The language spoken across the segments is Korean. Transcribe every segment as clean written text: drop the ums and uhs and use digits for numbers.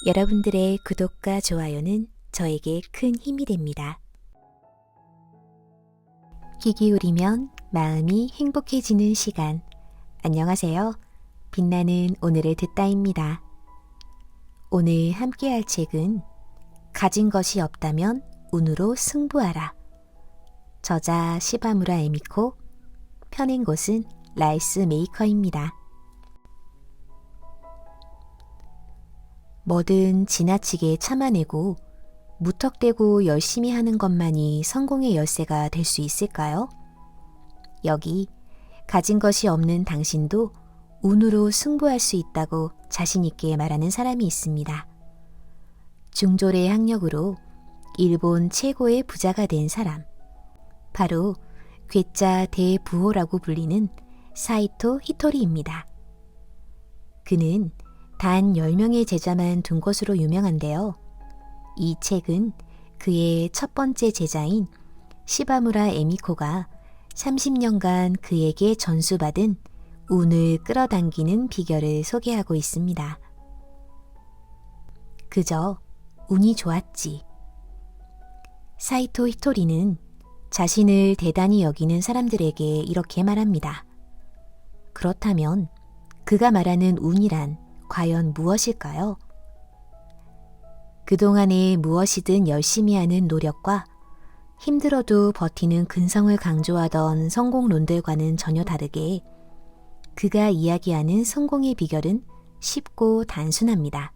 여러분들의 구독과 좋아요는 저에게 큰 힘이 됩니다. 귀 기울이면 마음이 행복해지는 시간. 안녕하세요. 빛나는 오늘을 듣다입니다. 오늘 함께할 책은 가진 것이 없다면 운으로 승부하라. 저자 시바무라 에미코, 펴낸 곳은 라이스 메이커입니다. 뭐든 지나치게 참아내고 무턱대고 열심히 하는 것만이 성공의 열쇠가 될 수 있을까요? 여기 가진 것이 없는 당신도 운으로 승부할 수 있다고 자신 있게 말하는 사람이 있습니다. 중졸의 학력으로 일본 최고의 부자가 된 사람, 바로 괴짜 대부호라고 불리는 사이토 히토리입니다. 그는 단 10명의 제자만 둔 것으로 유명한데요. 이 책은 그의 첫 번째 제자인 시바무라 에미코가 30년간 그에게 전수받은 운을 끌어당기는 비결을 소개하고 있습니다. 그저 운이 좋았지. 사이토 히토리는 자신을 대단히 여기는 사람들에게 이렇게 말합니다. 그렇다면 그가 말하는 운이란 과연 무엇일까요? 그동안에 무엇이든 열심히 하는 노력과 힘들어도 버티는 근성을 강조하던 성공론들과는 전혀 다르게 그가 이야기하는 성공의 비결은 쉽고 단순합니다.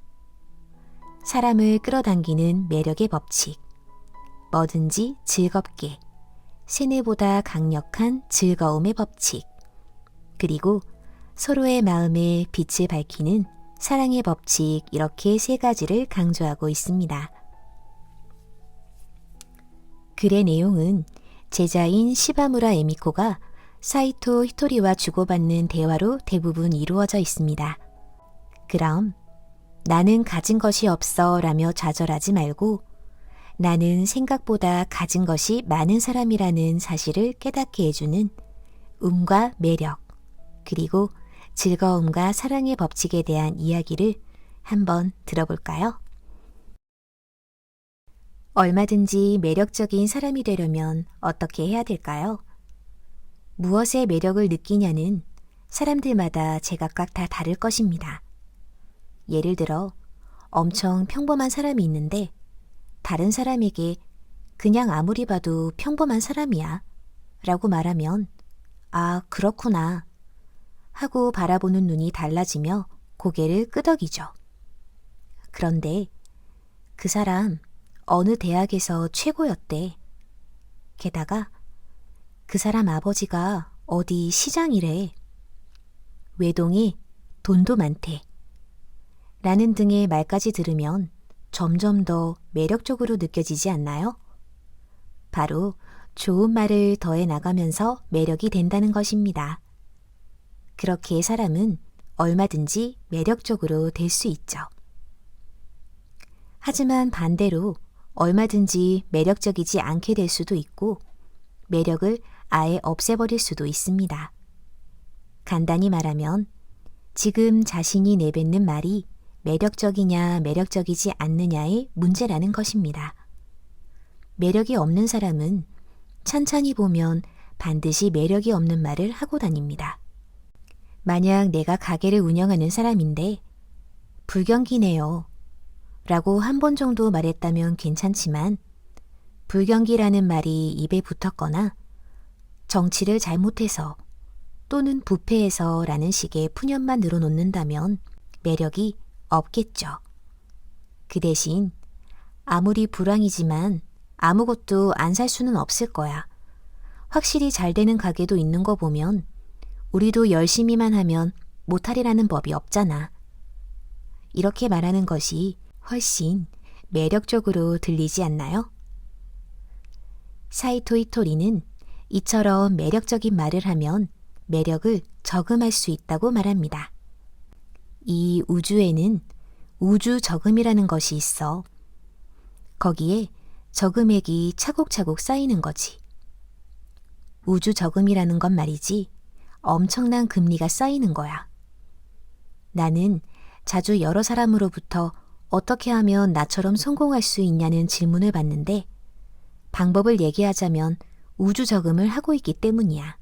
사람을 끌어당기는 매력의 법칙, 뭐든지 즐겁게, 세뇌보다 강력한 즐거움의 법칙, 그리고 서로의 마음에 빛을 밝히는 사랑의 법칙, 이렇게 세 가지를 강조하고 있습니다. 글의 내용은 제자인 시바무라 에미코가 사이토 히토리와 주고받는 대화로 대부분 이루어져 있습니다. 그럼 나는 가진 것이 없어 라며 좌절하지 말고 나는 생각보다 가진 것이 많은 사람이라는 사실을 깨닫게 해주는 운과 매력, 그리고 즐거움과 사랑의 법칙에 대한 이야기를 한번 들어볼까요? 얼마든지 매력적인 사람이 되려면 어떻게 해야 될까요? 무엇의 매력을 느끼냐는 사람들마다 제각각 다 다를 것입니다. 예를 들어 엄청 평범한 사람이 있는데 다른 사람에게 그냥 아무리 봐도 평범한 사람이야 라고 말하면 아, 그렇구나 하고 바라보는 눈이 달라지며 고개를 끄덕이죠. 그런데 그 사람 어느 대학에서 최고였대. 게다가 그 사람 아버지가 어디 시장이래. 외동에 돈도 많대. 라는 등의 말까지 들으면 점점 더 매력적으로 느껴지지 않나요? 바로 좋은 말을 더해 나가면서 매력이 된다는 것입니다. 그렇게 사람은 얼마든지 매력적으로 될 수 있죠. 하지만 반대로 얼마든지 매력적이지 않게 될 수도 있고 매력을 아예 없애버릴 수도 있습니다. 간단히 말하면 지금 자신이 내뱉는 말이 매력적이냐 매력적이지 않느냐의 문제라는 것입니다. 매력이 없는 사람은 찬찬히 보면 반드시 매력이 없는 말을 하고 다닙니다. 만약 내가 가게를 운영하는 사람인데 불경기네요 라고 한 번 정도 말했다면 괜찮지만 불경기라는 말이 입에 붙었거나 정치를 잘못해서 또는 부패해서 라는 식의 푸념만 늘어놓는다면 매력이 없겠죠. 그 대신 아무리 불황이지만 아무것도 안 살 수는 없을 거야. 확실히 잘 되는 가게도 있는 거 보면 우리도 열심히만 하면 못하리라는 법이 없잖아. 이렇게 말하는 것이 훨씬 매력적으로 들리지 않나요? 사이토 히토리는 이처럼 매력적인 말을 하면 매력을 저금할 수 있다고 말합니다. 이 우주에는 우주 저금이라는 것이 있어. 거기에 저금액이 차곡차곡 쌓이는 거지. 우주 저금이라는 건 말이지 엄청난 금리가 쌓이는 거야. 나는 자주 여러 사람으로부터 어떻게 하면 나처럼 성공할 수 있냐는 질문을 받는데 방법을 얘기하자면 우주 적응을 하고 있기 때문이야.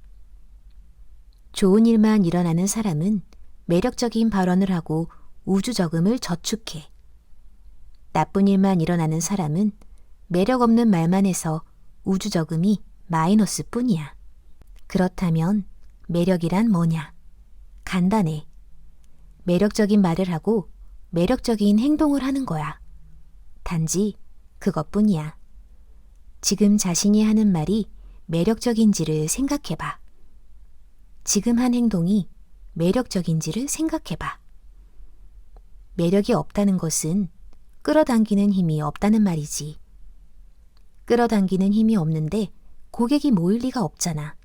좋은 일만 일어나는 사람은 매력적인 발언을 하고 우주 적응을 저축해. 나쁜 일만 일어나는 사람은 매력 없는 말만 해서 우주 적응이 마이너스 뿐이야. 그렇다면 매력이란 뭐냐? 간단해. 매력적인 말을 하고 매력적인 행동을 하는 거야. 단지 그것뿐이야. 지금 자신이 하는 말이 매력적인지를 생각해봐. 지금 한 행동이 매력적인지를 생각해봐. 매력이 없다는 것은 끌어당기는 힘이 없다는 말이지. 끌어당기는 힘이 없는데 고객이 모일 리가 없잖아.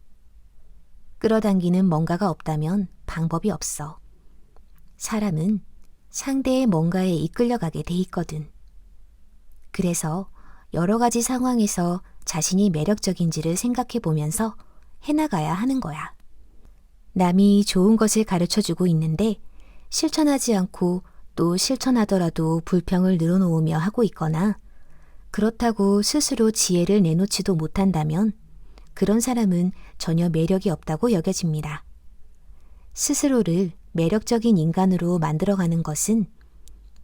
끌어당기는 뭔가가 없다면 방법이 없어. 사람은 상대의 뭔가에 이끌려가게 돼 있거든. 그래서 여러 가지 상황에서 자신이 매력적인지를 생각해 보면서 해나가야 하는 거야. 남이 좋은 것을 가르쳐주고 있는데 실천하지 않고 또 실천하더라도 불평을 늘어놓으며 하고 있거나 그렇다고 스스로 지혜를 내놓지도 못한다면 그런 사람은 전혀 매력이 없다고 여겨집니다. 스스로를 매력적인 인간으로 만들어가는 것은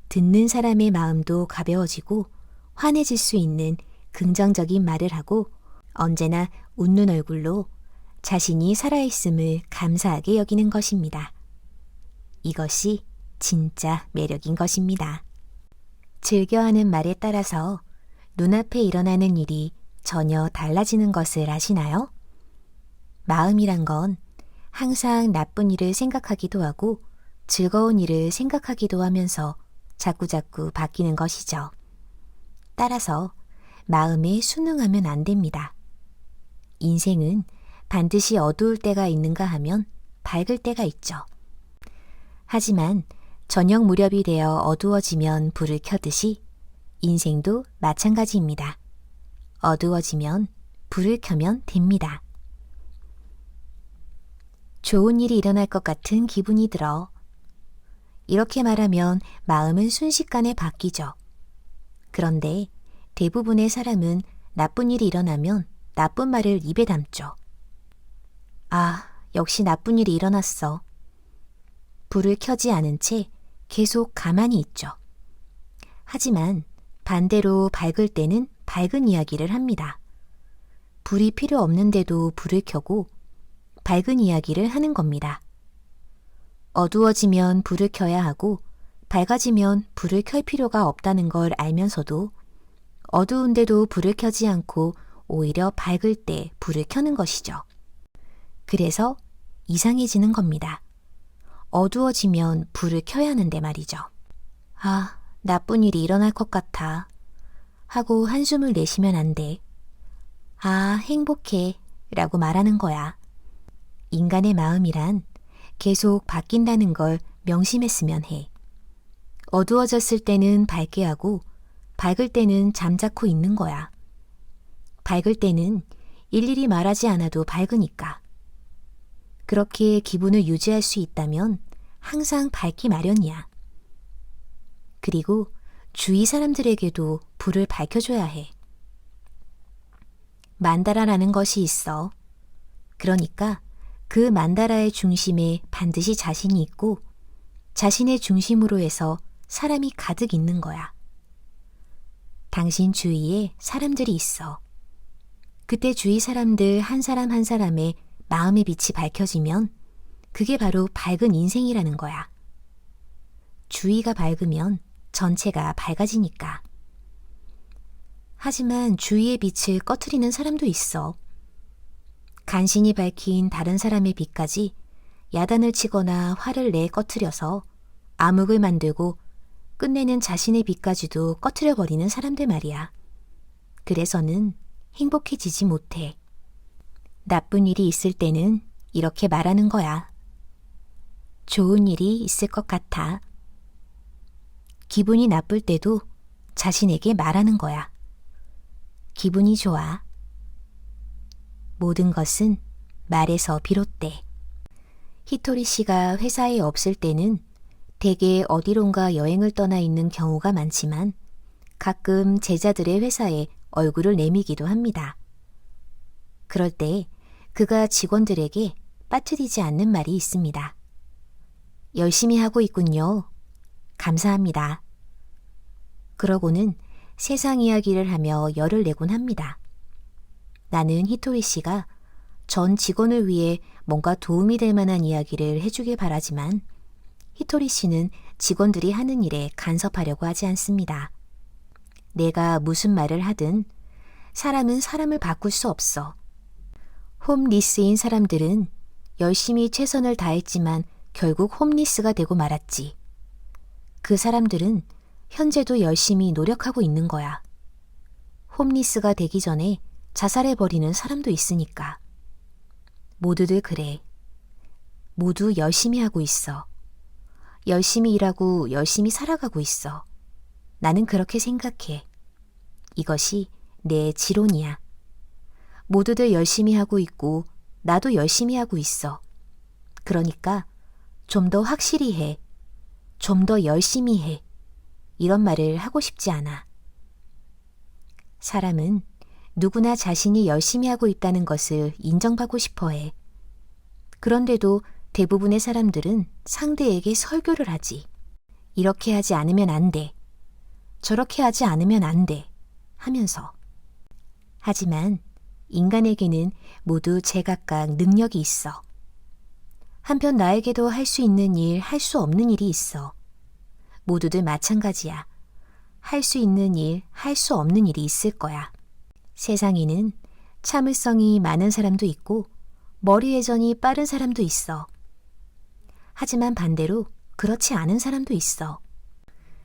듣는 사람의 마음도 가벼워지고 환해질 수 있는 긍정적인 말을 하고 언제나 웃는 얼굴로 자신이 살아있음을 감사하게 여기는 것입니다. 이것이 진짜 매력인 것입니다. 즐겨하는 말에 따라서 눈앞에 일어나는 일이 전혀 달라지는 것을 아시나요? 마음이란 건 항상 나쁜 일을 생각하기도 하고 즐거운 일을 생각하기도 하면서 자꾸자꾸 바뀌는 것이죠. 따라서 마음에 순응하면 안 됩니다. 인생은 반드시 어두울 때가 있는가 하면 밝을 때가 있죠. 하지만 저녁 무렵이 되어 어두워지면 불을 켜듯이 인생도 마찬가지입니다. 어두워지면 불을 켜면 됩니다. 좋은 일이 일어날 것 같은 기분이 들어. 이렇게 말하면 마음은 순식간에 바뀌죠. 그런데 대부분의 사람은 나쁜 일이 일어나면 나쁜 말을 입에 담죠. 아, 역시 나쁜 일이 일어났어. 불을 켜지 않은 채 계속 가만히 있죠. 하지만 반대로 밝을 때는 밝은 이야기를 합니다. 불이 필요 없는데도 불을 켜고 밝은 이야기를 하는 겁니다. 어두워지면 불을 켜야 하고 밝아지면 불을 켤 필요가 없다는 걸 알면서도 어두운데도 불을 켜지 않고 오히려 밝을 때 불을 켜는 것이죠. 그래서 이상해지는 겁니다. 어두워지면 불을 켜야 하는데 말이죠. 아, 나쁜 일이 일어날 것 같아 하고 한숨을 내쉬면 안 돼. 아, 행복해 라고 말하는 거야. 인간의 마음이란 계속 바뀐다는 걸 명심했으면 해. 어두워졌을 때는 밝게 하고 밝을 때는 잠자코 있는 거야. 밝을 때는 일일이 말하지 않아도 밝으니까. 그렇게 기분을 유지할 수 있다면 항상 밝기 마련이야. 그리고 주위 사람들에게도 불을 밝혀줘야 해. 만다라라는 것이 있어. 그러니까 그 만다라의 중심에 반드시 자신이 있고 자신의 중심으로 해서 사람이 가득 있는 거야. 당신 주위에 사람들이 있어. 그때 주위 사람들 한 사람 한 사람의 마음의 빛이 밝혀지면 그게 바로 밝은 인생이라는 거야. 주위가 밝으면 전체가 밝아지니까. 하지만 주위의 빛을 꺼트리는 사람도 있어. 간신히 밝힌 다른 사람의 빛까지 야단을 치거나 화를 내 꺼트려서 암흑을 만들고 끝내는 자신의 빛까지도 꺼트려버리는 사람들 말이야. 그래서는 행복해지지 못해. 나쁜 일이 있을 때는 이렇게 말하는 거야. 좋은 일이 있을 것 같아. 기분이 나쁠 때도 자신에게 말하는 거야. 기분이 좋아. 모든 것은 말에서 비롯돼. 히토리 씨가 회사에 없을 때는 대개 어디론가 여행을 떠나 있는 경우가 많지만 가끔 제자들의 회사에 얼굴을 내미기도 합니다. 그럴 때 그가 직원들에게 빠뜨리지 않는 말이 있습니다. 열심히 하고 있군요. 감사합니다. 그러고는 세상 이야기를 하며 열을 내곤 합니다. 나는 히토리 씨가 전 직원을 위해 뭔가 도움이 될 만한 이야기를 해주길 바라지만 히토리 씨는 직원들이 하는 일에 간섭하려고 하지 않습니다. 내가 무슨 말을 하든 사람은 사람을 바꿀 수 없어. 홈리스인 사람들은 열심히 최선을 다했지만 결국 홈리스가 되고 말았지. 그 사람들은 현재도 열심히 노력하고 있는 거야. 홈리스가 되기 전에 자살해버리는 사람도 있으니까. 모두들 그래. 모두 열심히 하고 있어. 열심히 일하고 열심히 살아가고 있어. 나는 그렇게 생각해. 이것이 내 지론이야. 모두들 열심히 하고 있고 나도 열심히 하고 있어. 그러니까 좀 더 확실히 해. 좀 더 열심히 해. 이런 말을 하고 싶지 않아. 사람은 누구나 자신이 열심히 하고 있다는 것을 인정받고 싶어 해. 그런데도 대부분의 사람들은 상대에게 설교를 하지. 이렇게 하지 않으면 안 돼. 저렇게 하지 않으면 안 돼. 하면서. 하지만 인간에게는 모두 제각각 능력이 있어. 한편 나에게도 할 수 있는 일, 할 수 없는 일이 있어. 모두들 마찬가지야. 할 수 있는 일, 할 수 없는 일이 있을 거야. 세상에는 참을성이 많은 사람도 있고 머리 회전이 빠른 사람도 있어. 하지만 반대로 그렇지 않은 사람도 있어.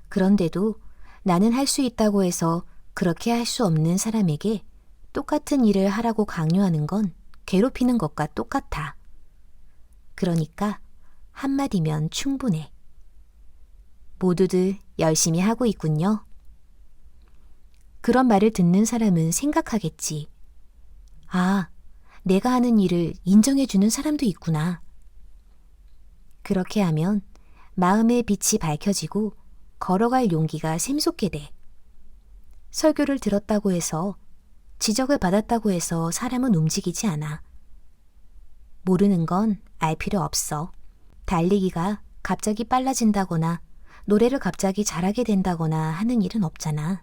그런데도 나는 할 수 있다고 해서 그렇게 할 수 없는 사람에게 똑같은 일을 하라고 강요하는 건 괴롭히는 것과 똑같아. 그러니까 한마디면 충분해. 모두들 열심히 하고 있군요. 그런 말을 듣는 사람은 생각하겠지. 아, 내가 하는 일을 인정해주는 사람도 있구나. 그렇게 하면 마음의 빛이 밝혀지고 걸어갈 용기가 샘솟게 돼. 설교를 들었다고 해서, 지적을 받았다고 해서 사람은 움직이지 않아. 모르는 건 알 필요 없어. 달리기가 갑자기 빨라진다거나 노래를 갑자기 잘하게 된다거나 하는 일은 없잖아.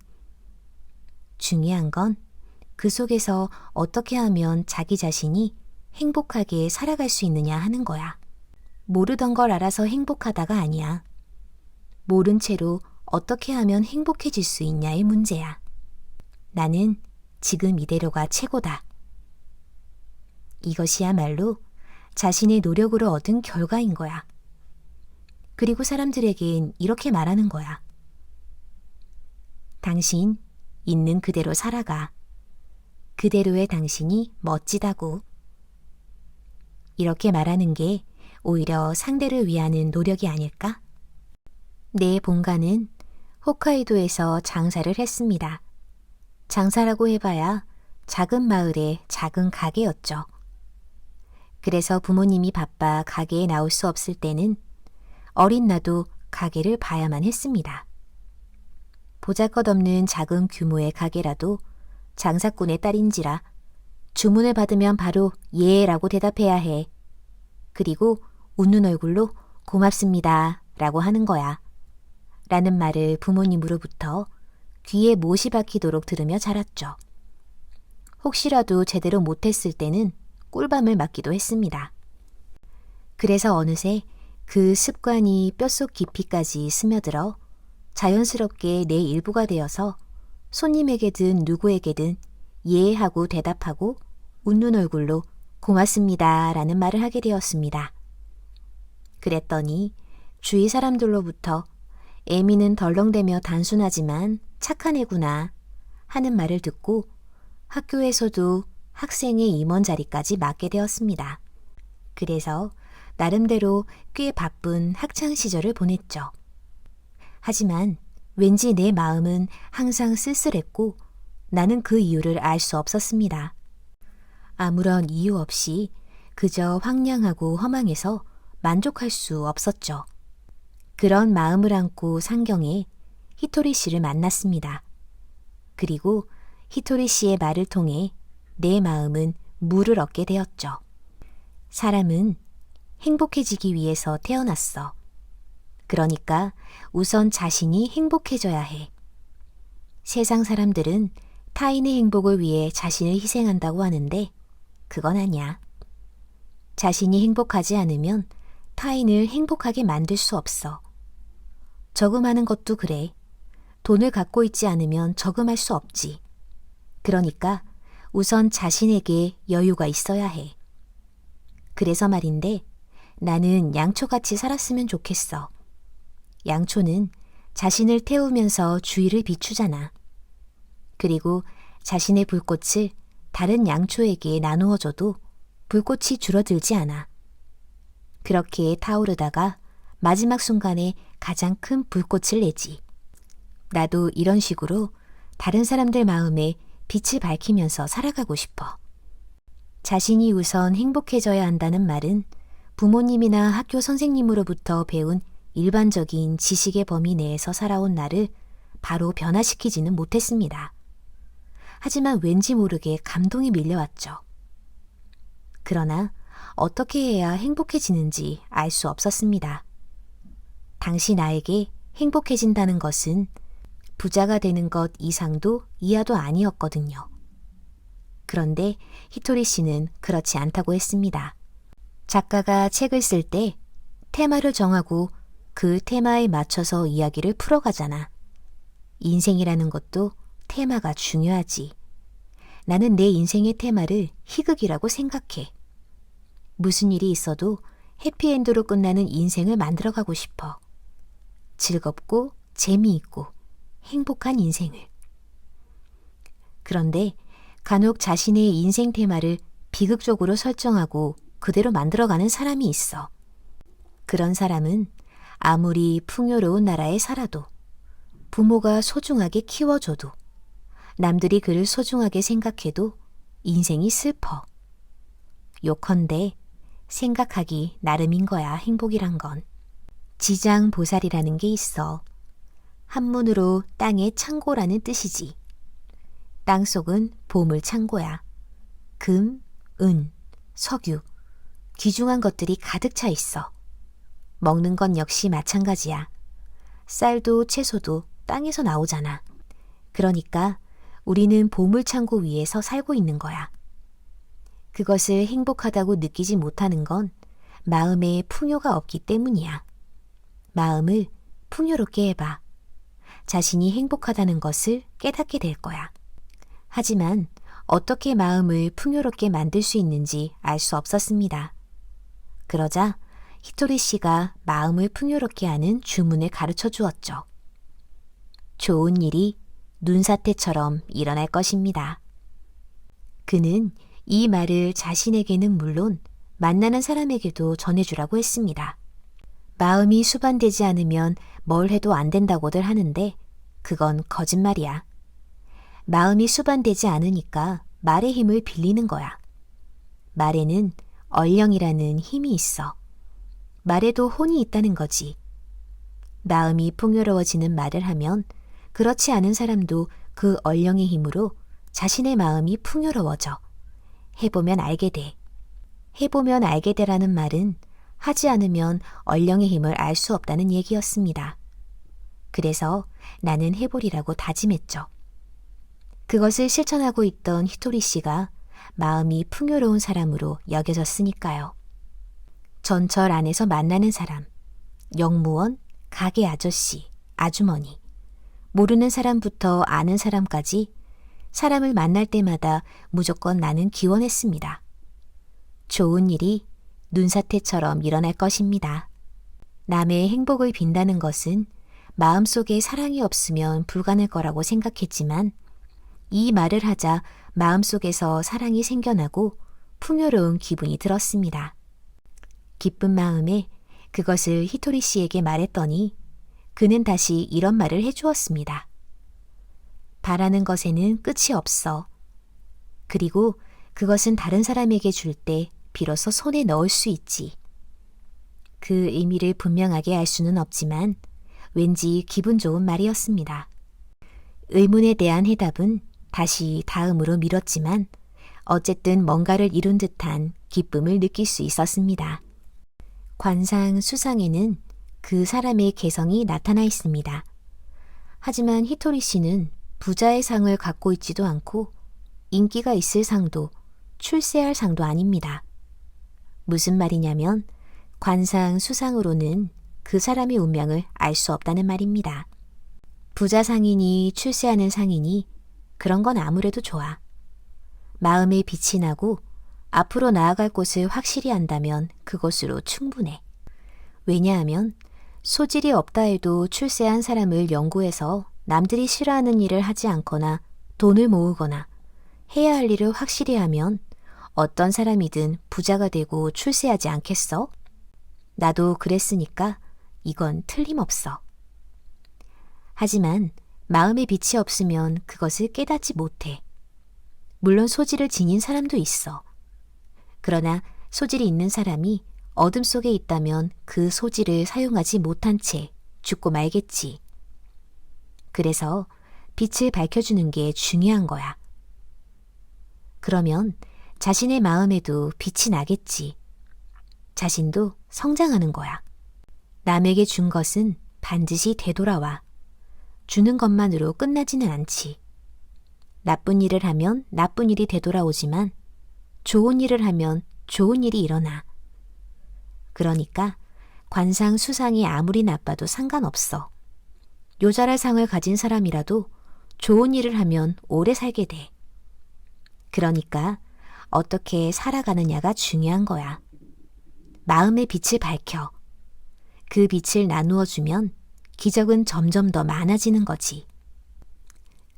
중요한 건 그 속에서 어떻게 하면 자기 자신이 행복하게 살아갈 수 있느냐 하는 거야. 모르던 걸 알아서 행복하다가 아니야. 모른 채로 어떻게 하면 행복해질 수 있냐의 문제야. 나는 지금 이대로가 최고다. 이것이야말로 자신의 노력으로 얻은 결과인 거야. 그리고 사람들에겐 이렇게 말하는 거야. 당신 있는 그대로 살아가. 그대로의 당신이 멋지다고. 이렇게 말하는 게 오히려 상대를 위하는 노력이 아닐까? 내 본가는 홋카이도에서 장사를 했습니다. 장사라고 해봐야 작은 마을의 작은 가게였죠. 그래서 부모님이 바빠 가게에 나올 수 없을 때는 어린 나도 가게를 봐야만 했습니다. 보잘것없는 작은 규모의 가게라도 장사꾼의 딸인지라 주문을 받으면 바로 예라고 대답해야 해. 그리고 웃는 얼굴로 고맙습니다 라고 하는 거야. 라는 말을 부모님으로부터 귀에 못이 박히도록 들으며 자랐죠. 혹시라도 제대로 못했을 때는 꿀밤을 맞기도 했습니다. 그래서 어느새 그 습관이 뼛속 깊이까지 스며들어 자연스럽게 내 일부가 되어서 손님에게든 누구에게든 예 하고 대답하고 웃는 얼굴로 고맙습니다 라는 말을 하게 되었습니다. 그랬더니 주위 사람들로부터 애미는 덜렁대며 단순하지만 착한 애구나 하는 말을 듣고 학교에서도 학생의 임원 자리까지 맡게 되었습니다. 그래서 나름대로 꽤 바쁜 학창 시절을 보냈죠. 하지만 왠지 내 마음은 항상 쓸쓸했고 나는 그 이유를 알 수 없었습니다. 아무런 이유 없이 그저 황량하고 허망해서 만족할 수 없었죠. 그런 마음을 안고 상경에 히토리 씨를 만났습니다. 그리고 히토리 씨의 말을 통해 내 마음은 물을 얻게 되었죠. 사람은 행복해지기 위해서 태어났어. 그러니까 우선 자신이 행복해져야 해. 세상 사람들은 타인의 행복을 위해 자신을 희생한다고 하는데 그건 아니야. 자신이 행복하지 않으면 타인을 행복하게 만들 수 없어. 저금하는 것도 그래. 돈을 갖고 있지 않으면 저금할 수 없지. 그러니까 우선 자신에게 여유가 있어야 해. 그래서 말인데 나는 양초같이 살았으면 좋겠어. 양초는 자신을 태우면서 주위를 비추잖아. 그리고 자신의 불꽃을 다른 양초에게 나누어줘도 불꽃이 줄어들지 않아. 그렇게 타오르다가 마지막 순간에 가장 큰 불꽃을 내지. 나도 이런 식으로 다른 사람들 마음에 빛을 밝히면서 살아가고 싶어. 자신이 우선 행복해져야 한다는 말은 부모님이나 학교 선생님으로부터 배운 일반적인 지식의 범위 내에서 살아온 나를 바로 변화시키지는 못했습니다. 하지만 왠지 모르게 감동이 밀려왔죠. 그러나 어떻게 해야 행복해지는지 알 수 없었습니다. 당시 나에게 행복해진다는 것은 부자가 되는 것 이상도 이하도 아니었거든요. 그런데 히토리 씨는 그렇지 않다고 했습니다. 작가가 책을 쓸 때 테마를 정하고 그 테마에 맞춰서 이야기를 풀어가잖아. 인생이라는 것도 테마가 중요하지. 나는 내 인생의 테마를 희극이라고 생각해. 무슨 일이 있어도 해피엔드로 끝나는 인생을 만들어가고 싶어. 즐겁고 재미있고 행복한 인생을. 그런데 간혹 자신의 인생 테마를 비극적으로 설정하고 그대로 만들어가는 사람이 있어. 그런 사람은 아무리 풍요로운 나라에 살아도, 부모가 소중하게 키워줘도, 남들이 그를 소중하게 생각해도 인생이 슬퍼. 요컨대 생각하기 나름인 거야, 행복이란 건. 지장보살이라는 게 있어. 한문으로 땅의 창고라는 뜻이지. 땅속은 보물 창고야. 금, 은, 석유, 귀중한 것들이 가득 차 있어. 먹는 건 역시 마찬가지야. 쌀도 채소도 땅에서 나오잖아. 그러니까 우리는 보물 창고 위에서 살고 있는 거야. 그것을 행복하다고 느끼지 못하는 건 마음에 풍요가 없기 때문이야. 마음을 풍요롭게 해봐. 자신이 행복하다는 것을 깨닫게 될 거야. 하지만 어떻게 마음을 풍요롭게 만들 수 있는지 알 수 없었습니다. 그러자 히토리 씨가 마음을 풍요롭게 하는 주문을 가르쳐 주었죠. 좋은 일이 눈사태처럼 일어날 것입니다. 그는 이 말을 자신에게는 물론 만나는 사람에게도 전해주라고 했습니다. 마음이 수반되지 않으면 뭘 해도 안 된다고들 하는데 그건 거짓말이야. 마음이 수반되지 않으니까 말의 힘을 빌리는 거야. 말에는 얼령이라는 힘이 있어. 말에도 혼이 있다는 거지. 마음이 풍요로워지는 말을 하면 그렇지 않은 사람도 그 얼령의 힘으로 자신의 마음이 풍요로워져. 해보면 알게 돼. 해보면 알게 되라는 말은 하지 않으면 얼령의 힘을 알 수 없다는 얘기였습니다. 그래서 나는 해보리라고 다짐했죠. 그것을 실천하고 있던 히토리 씨가 마음이 풍요로운 사람으로 여겨졌으니까요. 전철 안에서 만나는 사람, 영무원, 가게 아저씨, 아주머니, 모르는 사람부터 아는 사람까지 사람을 만날 때마다 무조건 나는 기원했습니다. 좋은 일이 눈사태처럼 일어날 것입니다. 남의 행복을 빈다는 것은 마음속에 사랑이 없으면 불가능할 거라고 생각했지만 이 말을 하자 마음속에서 사랑이 생겨나고 풍요로운 기분이 들었습니다. 기쁜 마음에 그것을 히토리 씨에게 말했더니 그는 다시 이런 말을 해주었습니다. 바라는 것에는 끝이 없어. 그리고 그것은 다른 사람에게 줄 때 비로소 손에 넣을 수 있지. 그 의미를 분명하게 알 수는 없지만 왠지 기분 좋은 말이었습니다. 의문에 대한 해답은 다시 다음으로 미뤘지만 어쨌든 뭔가를 이룬 듯한 기쁨을 느낄 수 있었습니다. 관상 수상에는 그 사람의 개성이 나타나 있습니다. 하지만 히토리 씨는 부자의 상을 갖고 있지도 않고 인기가 있을 상도 출세할 상도 아닙니다. 무슨 말이냐면 관상 수상으로는 그 사람의 운명을 알 수 없다는 말입니다. 부자 상이니 출세하는 상이니 그런 건 아무래도 좋아. 마음에 빛이 나고 앞으로 나아갈 곳을 확실히 안다면 그것으로 충분해. 왜냐하면 소질이 없다 해도 출세한 사람을 연구해서 남들이 싫어하는 일을 하지 않거나 돈을 모으거나 해야 할 일을 확실히 하면 어떤 사람이든 부자가 되고 출세하지 않겠어? 나도 그랬으니까 이건 틀림없어. 하지만 마음에 빛이 없으면 그것을 깨닫지 못해. 물론 소질을 지닌 사람도 있어. 그러나 소질이 있는 사람이 어둠 속에 있다면 그 소질을 사용하지 못한 채 죽고 말겠지. 그래서 빛을 밝혀주는 게 중요한 거야. 그러면 자신의 마음에도 빛이 나겠지. 자신도 성장하는 거야. 남에게 준 것은 반드시 되돌아와. 주는 것만으로 끝나지는 않지. 나쁜 일을 하면 나쁜 일이 되돌아오지만 좋은 일을 하면 좋은 일이 일어나. 그러니까 관상 수상이 아무리 나빠도 상관없어. 요절할 상을 가진 사람이라도 좋은 일을 하면 오래 살게 돼. 그러니까 어떻게 살아가느냐가 중요한 거야. 마음의 빛을 밝혀. 그 빛을 나누어 주면 기적은 점점 더 많아지는 거지.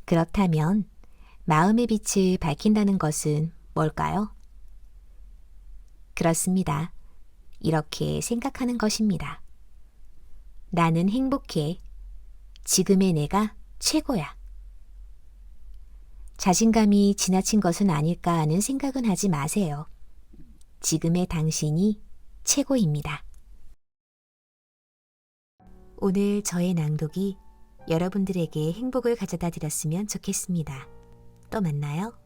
그렇다면 마음의 빛을 밝힌다는 것은 뭘까요? 그렇습니다. 이렇게 생각하는 것입니다. 나는 행복해. 지금의 내가 최고야. 자신감이 지나친 것은 아닐까 하는 생각은 하지 마세요. 지금의 당신이 최고입니다. 오늘 저의 낭독이 여러분들에게 행복을 가져다 드렸으면 좋겠습니다. 또 만나요.